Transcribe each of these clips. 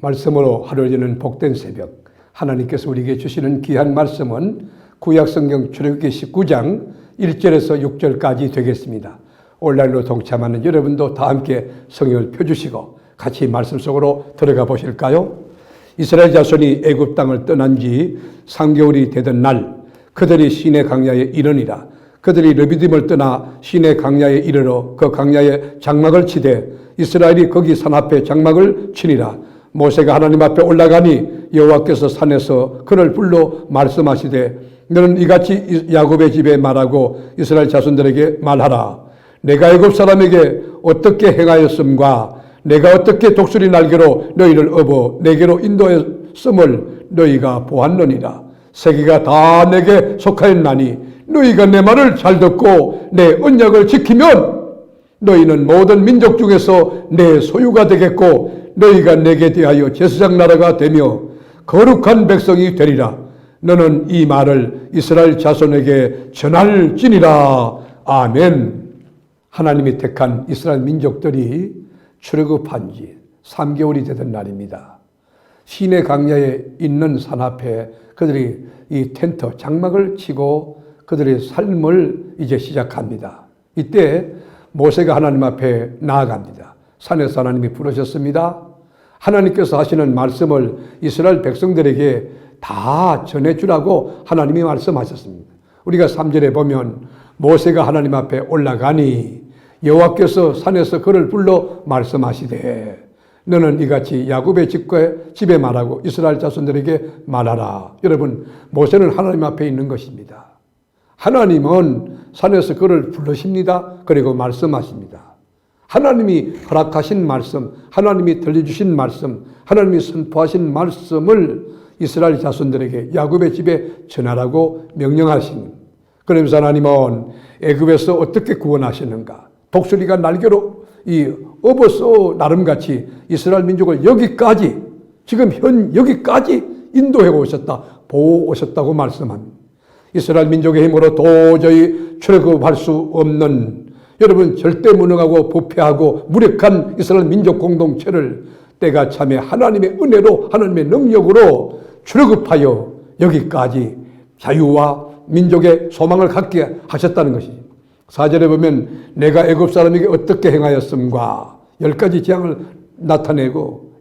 말씀으로 하루 여는 복된 새벽, 하나님께서 우리에게 주시는 귀한 말씀은 구약성경 출애굽기 19장 1절에서 6절까지 되겠습니다. 온라인으로 동참하는 여러분도 다 함께 성경을 펴주시고 같이 말씀 속으로 들어가 보실까요? 이스라엘 자손이 애굽 땅을 떠난 지 3개월이 되던 날, 그들이 시내 광야에 이르니라. 그들이 르비딤을 떠나 시내 광야에 이르러 그 광야에 장막을 치되 이스라엘이 거기 산 앞에 장막을 치니라. 모세가 하나님 앞에 올라가니 여호와께서 산에서 그를 불러 말씀하시되 너는 이같이 야곱의 집에 말하고 이스라엘 자손들에게 말하라. 내가 애굽 사람에게 어떻게 행하였음과 내가 어떻게 독수리 날개로 너희를 업어 내게로 인도했음을 너희가 보았느니라. 세계가 다 내게 속하였나니 너희가 내 말을 잘 듣고 내 언약을 지키면 너희는 모든 민족 중에서 내 소유가 되겠고 너희가 내게 대하여 제사장 나라가 되며 거룩한 백성이 되리라. 너는 이 말을 이스라엘 자손에게 전할지니라. 아멘. 하나님이 택한 이스라엘 민족들이 출애굽한 지 3개월이 되던 날입니다. 시내 광야에 있는 산 앞에 그들이 이 텐트, 장막을 치고 그들의 삶을 이제 시작합니다. 이때 모세가 하나님 앞에 나아갑니다. 산에서 하나님이 부르셨습니다. 하나님께서 하시는 말씀을 이스라엘 백성들에게 다 전해주라고 하나님이 말씀하셨습니다. 우리가 3절에 보면 모세가 하나님 앞에 올라가니 여호와께서 산에서 그를 불러 말씀하시되 너는 이같이 야곱의 집에 말하고 이스라엘 자손들에게 말하라. 여러분, 모세는 하나님 앞에 있는 것입니다. 하나님은 산에서 그를 부르십니다. 그리고 말씀하십니다. 하나님이 허락하신 말씀, 하나님이 들려주신 말씀, 하나님이 선포하신 말씀을 이스라엘 자손들에게 야곱의 집에 전하라고 명령하신. 그러면서 하나님은 애굽에서 어떻게 구원하시는가? 독수리가 날개로 업어서 나름같이 이스라엘 민족을 여기까지, 지금 여기까지 인도해 오셨다, 보호 오셨다고 말씀합니다. 이스라엘 민족의 힘으로 도저히 출애굽할 수 없는, 여러분, 절대 무능하고 부패하고 무력한 이스라엘 민족 공동체를 때가 참에 하나님의 은혜로, 하나님의 능력으로 출애굽하여 여기까지 자유와 민족의 소망을 갖게 하셨다는 것이죠. 4절에 보면 내가 애굽 사람에게 어떻게 행하였음과 10가지 재앙을 나타내고,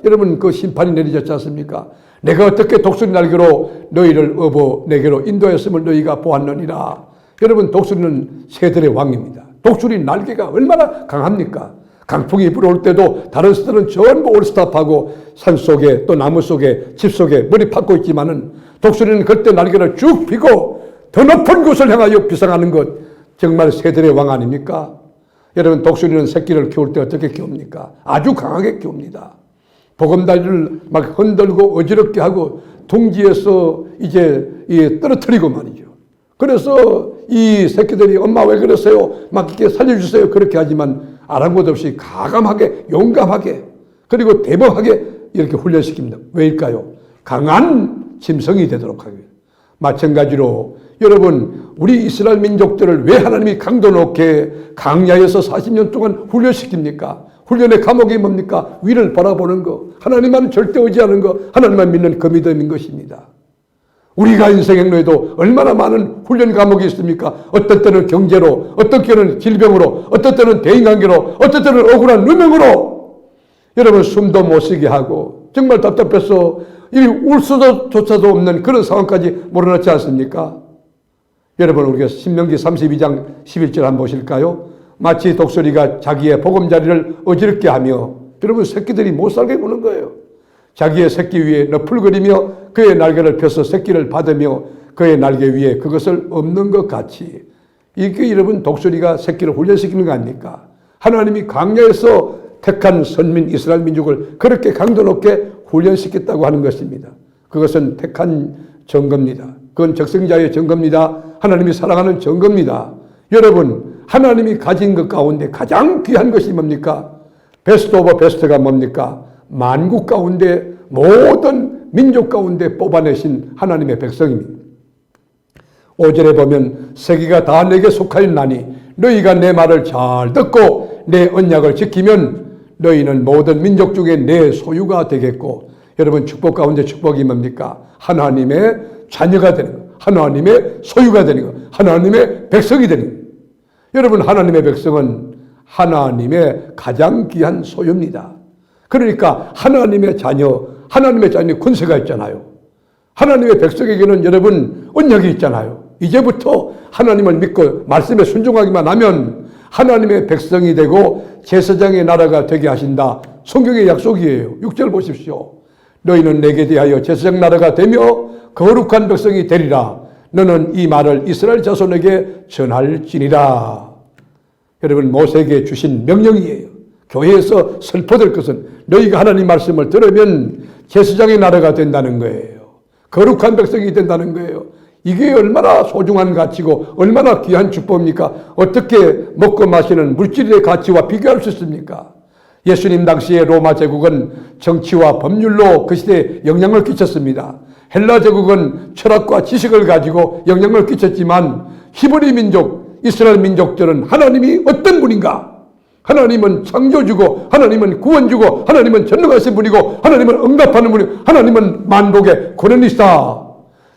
여러분 그 심판이 내려졌지 않습니까? 내가 어떻게 독수리 날개로 너희를 업어 내게로 인도했음을 너희가 보았느니라. 여러분, 독수리는 새들의 왕입니다. 독수리 날개가 얼마나 강합니까? 강풍이 불어올 때도 다른 새들은 전부 올스탑하고 산속에 또 나무 속에 집 속에 머리 박고 있지만은 독수리는 그때 날개를 쭉 펴고 더 높은 곳을 향하여 비상하는 것, 정말 새들의 왕 아닙니까? 여러분, 독수리는 새끼를 키울 때 어떻게 키웁니까? 아주 강하게 키웁니다. 보금다리를 막 흔들고 어지럽게 하고 둥지에서 이제 떨어뜨리고 말이죠. 그래서 이 새끼들이 엄마 왜 그러세요? 막 이렇게 살려주세요. 그렇게 하지만 아랑곳 없이 가감하게, 용감하게, 그리고 대범하게 이렇게 훈련시킵니다. 왜일까요? 강한 짐승이 되도록 하기 위해. 마찬가지로 여러분, 우리 이스라엘 민족들을 왜 하나님이 강도 높게 광야에서 40년 동안 훈련시킵니까? 훈련의 과목이 뭡니까? 위를 바라보는 거, 하나님만 절대 의지하는 거, 하나님만 믿는 그 믿음인 것입니다. 우리가 인생 행로에도 얼마나 많은 훈련 과목이 있습니까? 어떤 때는 경제로, 어떤 때는 질병으로, 어떤 때는 대인관계로, 어떤 때는 억울한 누명으로 여러분 숨도 못 쉬게 하고 정말 답답해서 울 수조차도 없는 그런 상황까지 몰아넣지 않습니까? 여러분, 우리가 신명기 32장 11절 한번 보실까요? 마치 독수리가 자기의 보금자리를 어지럽게 하며, 여러분, 새끼들이 못 살게 구는 거예요. 자기의 새끼 위에 너풀거리며 그의 날개를 펴서 새끼를 받으며 그의 날개 위에 그것을 엎는 것 같이, 이게 여러분 독수리가 새끼를 훈련시키는 거 아닙니까? 하나님이 광야에서 택한 선민 이스라엘 민족을 그렇게 강도 높게 훈련시켰다고 하는 것입니다. 그것은 택한 증거입니다. 그건 적성자의 증거입니다. 하나님이 사랑하는 증거입니다. 여러분, 하나님이 가진 것 가운데 가장 귀한 것이 뭡니까? 베스트 오브 베스트가 뭡니까? 만국 가운데 모든 민족 가운데 뽑아내신 하나님의 백성입니다. 5절에 보면 세계가 다 내게 속하였나니 너희가 내 말을 잘 듣고 내 언약을 지키면 너희는 모든 민족 중에 내 소유가 되겠고, 여러분 축복 가운데 축복이 뭡니까? 하나님의 자녀가 되는 것, 하나님의 소유가 되는 것, 하나님의 백성이 되는 것. 여러분 하나님의 백성은 하나님의 가장 귀한 소유입니다. 그러니까 하나님의 자녀, 하나님의 자녀 권세가 있잖아요. 하나님의 백성에게는 여러분 언약이 있잖아요. 이제부터 하나님을 믿고 말씀에 순종하기만 하면 하나님의 백성이 되고 제사장의 나라가 되게 하신다. 성경의 약속이에요. 6절 보십시오. 너희는 내게 대하여 제사장 나라가 되며 거룩한 백성이 되리라. 너는 이 말을 이스라엘 자손에게 전할지니라. 여러분 모세에게 주신 명령이에요. 교회에서 선포될 것은 너희가 하나님 말씀을 들으면 제사장의 나라가 된다는 거예요. 거룩한 백성이 된다는 거예요. 이게 얼마나 소중한 가치고 얼마나 귀한 축복입니까? 어떻게 먹고 마시는 물질의 가치와 비교할 수 있습니까? 예수님 당시에 로마 제국은 정치와 법률로 그 시대에 영향을 끼쳤습니다. 헬라 제국은 철학과 지식을 가지고 영향을 끼쳤지만 히브리 민족, 이스라엘 민족들은 하나님이 어떤 분인가? 하나님은 창조주고 하나님은 구원주고 하나님은 전능하신 분이고 하나님은 응답하는 분이고 하나님은 만복의 권한이시다.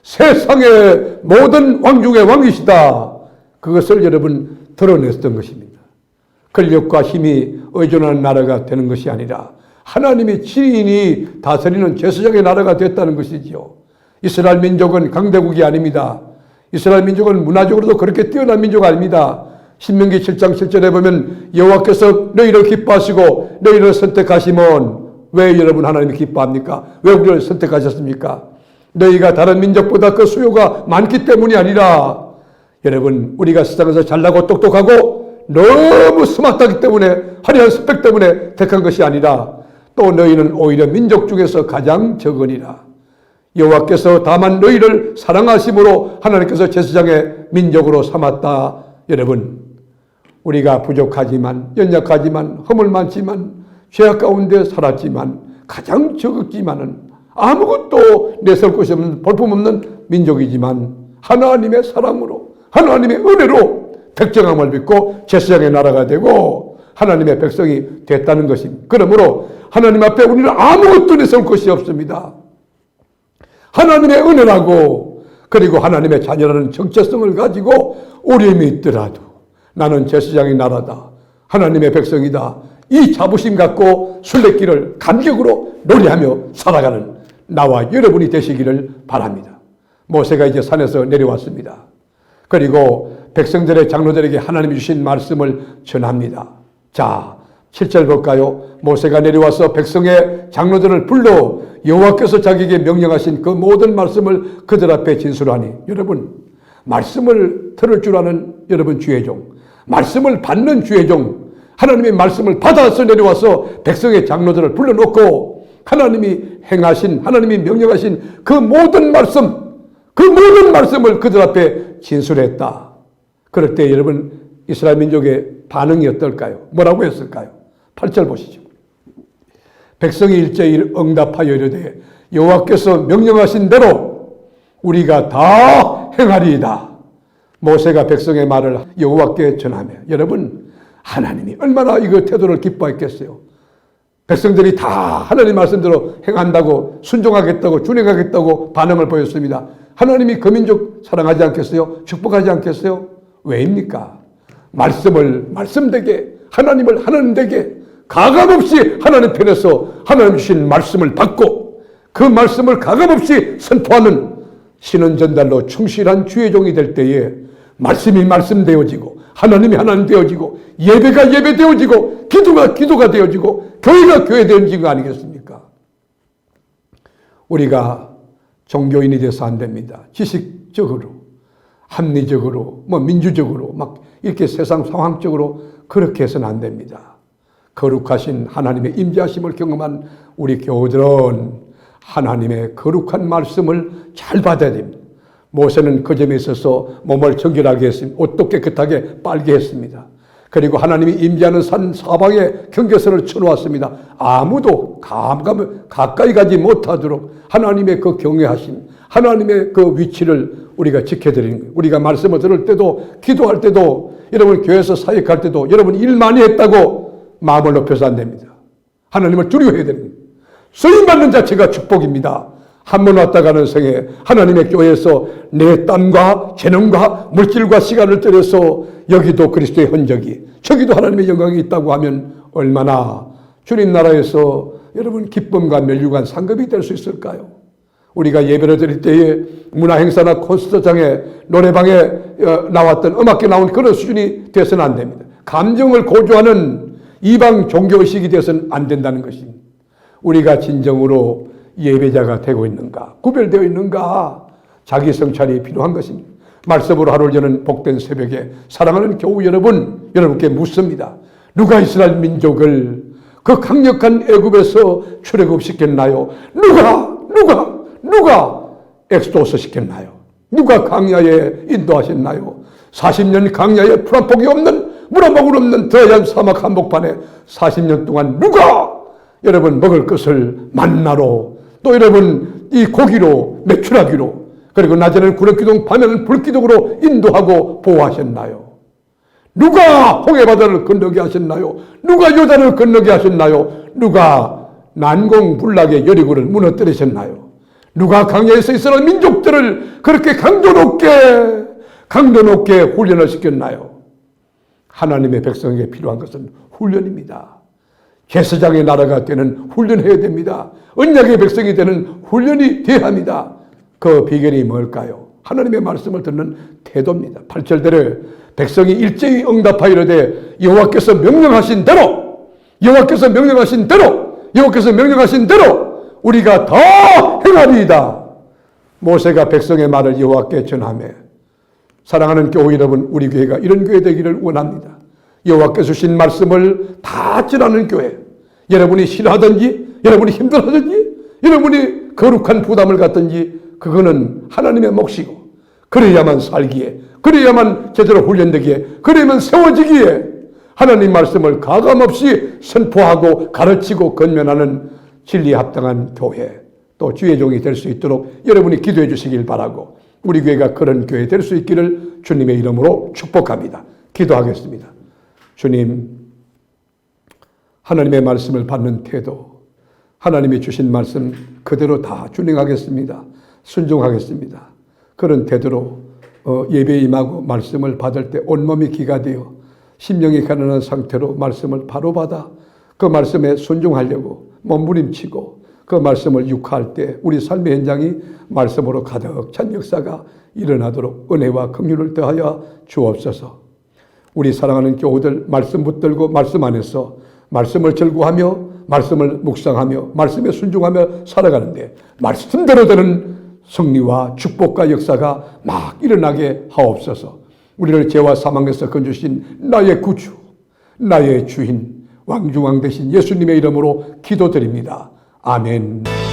세상의 모든 왕 중의 왕이시다. 그것을 여러분 드러냈던 것입니다. 권력과 힘이 의존하는 나라가 되는 것이 아니라 하나님의 친인이 다스리는 제사장의 나라가 됐다는 것이지요. 이스라엘 민족은 강대국이 아닙니다. 이스라엘 민족은 문화적으로도 그렇게 뛰어난 민족 아닙니다. 신명기 7장 7절에 보면 여호와께서 너희를 기뻐하시고 너희를 선택하시면, 왜 여러분 하나님이 기뻐합니까? 왜 우리를 선택하셨습니까? 너희가 다른 민족보다 그 수요가 많기 때문이 아니라, 여러분 우리가 세상에서 잘나고 똑똑하고 너무 스마트하기 때문에, 화려한 스펙 때문에 택한 것이 아니라 또 너희는 오히려 민족 중에서 가장 적으니라. 여호와께서 다만 너희를 사랑하심으로 하나님께서 제사장의 민족으로 삼았다. 여러분 우리가 부족하지만 연약하지만 허물 많지만 죄악 가운데 살았지만 가장 적었지만은 아무것도 내세울 것이 없는 볼품없는 민족이지만 하나님의 사랑으로 하나님의 은혜로 택정함을 믿고 제사장의 나라가 되고 하나님의 백성이 됐다는 것입니다. 그러므로 하나님 앞에 우리는 아무것도 내세울 것이 없습니다. 하나님의 은혜라고, 그리고 하나님의 자녀라는 정체성을 가지고 어려움이 있더라도 나는 제사장의 나라다, 하나님의 백성이다, 이 자부심 갖고 순례길을 감격으로 노래하며 살아가는 나와 여러분이 되시기를 바랍니다. 모세가 이제 산에서 내려왔습니다. 그리고 백성들의 장로들에게 하나님이 주신 말씀을 전합니다. 자, 7절 볼까요? 모세가 내려와서 백성의 장로들을 불러 여호와께서 자기에게 명령하신 그 모든 말씀을 그들 앞에 진술하니, 여러분 말씀을 들을 줄 아는 여러분 주의 종, 말씀을 받는 주의 종, 하나님의 말씀을 받아서 내려와서 백성의 장로들을 불러놓고 하나님이 행하신, 하나님이 명령하신 그 모든 말씀, 그 모든 말씀을 그들 앞에 진술했다. 그럴 때 여러분 이스라엘 민족의 반응이 어떨까요? 뭐라고 했을까요? 8절 보시죠. 백성이 일제히 응답하여 이르되 여호와께서 명령하신 대로 우리가 다 행하리이다. 모세가 백성의 말을 여호와께 전하며, 여러분 하나님이 얼마나 이거 태도를 기뻐했겠어요. 백성들이 다 하나님 말씀대로 행한다고, 순종하겠다고, 준행하겠다고 반응을 보였습니다. 하나님이 그 민족 사랑하지 않겠어요? 축복하지 않겠어요? 왜입니까? 말씀을 말씀되게, 하나님을 하나님되게 가감없이 하나님 편에서 하나님 주신 말씀을 받고 그 말씀을 가감없이 선포하는 신은 전달로 충실한 주의 종이 될 때에 말씀이 말씀되어지고 하나님이 하나님 되어지고 예배가 예배되어지고 기도가 기도가 되어지고 교회가 교회 되어지는 거 아니겠습니까? 우리가 종교인이 돼서 안 됩니다. 지식적으로, 합리적으로, 민주적으로 막 이렇게 세상 상황적으로 그렇게 해서는 안 됩니다. 거룩하신 하나님의 임재하심을 경험한 우리 교우들은 하나님의 거룩한 말씀을 잘 받아야 됩니다. 모세는 그 점에 있어서 몸을 정결하게 했습니다. 옷도 깨끗하게 빨게 했습니다. 그리고 하나님이 임재하는 산 사방에 경계선을 쳐놓았습니다. 아무도 가까이 가지 못하도록 하나님의 그 경외하심, 하나님의 그 위치를 우리가 지켜드리는 거예요. 우리가 말씀을 들을 때도, 기도할 때도, 여러분 교회에서 사역할 때도, 여러분 일 많이 했다고 마음을 높여서 안 됩니다. 하나님을 두려워해야 됩니다. 쓰임받는 자체가 축복입니다. 한 번 왔다 가는 생에 하나님의 교회에서 내 땀과 재능과 물질과 시간을 들여서 여기도 그리스도의 흔적이, 저기도 하나님의 영광이 있다고 하면 얼마나 주님 나라에서 여러분 기쁨과 멸류관 상급이 될 수 있을까요? 우리가 예배를 드릴 때에 문화행사나 콘서트장에 노래방에 나왔던 음악계 나온 그런 수준이 되어서는 안 됩니다. 감정을 고조하는 이방 종교의식이 되어서는 안 된다는 것입니다. 우리가 진정으로 예배자가 되고 있는가, 구별되어 있는가, 자기 성찰이 필요한 것입니다. 말씀으로 하루를 여는 복된 새벽에 사랑하는 교우 여러분, 여러분께 묻습니다. 누가 이스라엘 민족을 그 강력한 애굽에서 출애굽시켰나요? 누가 엑소도스 시켰나요? 누가 강야에 인도하셨나요? 40년 강야에 풀 한 폭이 없는, 물 한 방울 없는 더한 사막 한복판에 40년 동안 누가 여러분 먹을 것을 만나로, 또 여러분 이 고기로, 메추라기로, 그리고 낮에는 구름기둥, 밤에는 불기둥으로 인도하고 보호하셨나요? 누가 홍해바다를 건너게 하셨나요? 누가 요단을 건너게 하셨나요? 누가 난공불락의 여리고를 무너뜨리셨나요? 누가 강야에서 이스라엘 민족들을 그렇게 강도 높게 훈련을 시켰나요? 하나님의 백성에게 필요한 것은 훈련입니다. 제사장의 나라가 되는 훈련해야 됩니다. 언약의 백성이 되는 훈련이 돼야 합니다. 그 비결이 뭘까요? 하나님의 말씀을 듣는 태도입니다. 8절대로 백성이 일제히 응답하여 이르되 여호와께서 명령하신 대로 우리가 다 행하리이다. 모세가 백성의 말을 여호와께 전하며, 사랑하는 교회 여러분, 우리 교회가 이런 교회 되기를 원합니다. 여호와께서 주신 말씀을 다 전하는 교회. 여러분이 싫어하든지, 여러분이 힘들어하든지, 여러분이 거룩한 부담을 갖든지, 그거는 하나님의 몫이고, 그래야만 살기에, 그래야만 제대로 훈련되기에, 그래야만 세워지기에 하나님 말씀을 가감없이 선포하고 가르치고 건면하는 진리에 합당한 교회, 또 주의 종이 될 수 있도록 여러분이 기도해 주시길 바라고, 우리 교회가 그런 교회 될 수 있기를 주님의 이름으로 축복합니다. 기도하겠습니다. 주님, 하나님의 말씀을 받는 태도, 하나님이 주신 말씀 그대로 다 준행하겠습니다. 순종하겠습니다. 그런 태도로 예배에 임하고 말씀을 받을 때 온몸이 기가 되어 심령이 가난한 상태로 말씀을 바로 받아 그 말씀에 순종하려고 몸부림치고 그 말씀을 육화할 때 우리 삶의 현장이 말씀으로 가득 찬 역사가 일어나도록 은혜와 긍휼을 더하여 주옵소서. 우리 사랑하는 교우들 말씀 붙들고 말씀 안에서 말씀을 절구하며 말씀을 묵상하며 말씀에 순종하며 살아가는데 말씀대로 되는 승리와 축복과 역사가 막 일어나게 하옵소서. 우리를 죄와 사망에서 건져주신 나의 구주, 나의 주인, 왕중왕 되신 예수님의 이름으로 기도드립니다. 아멘.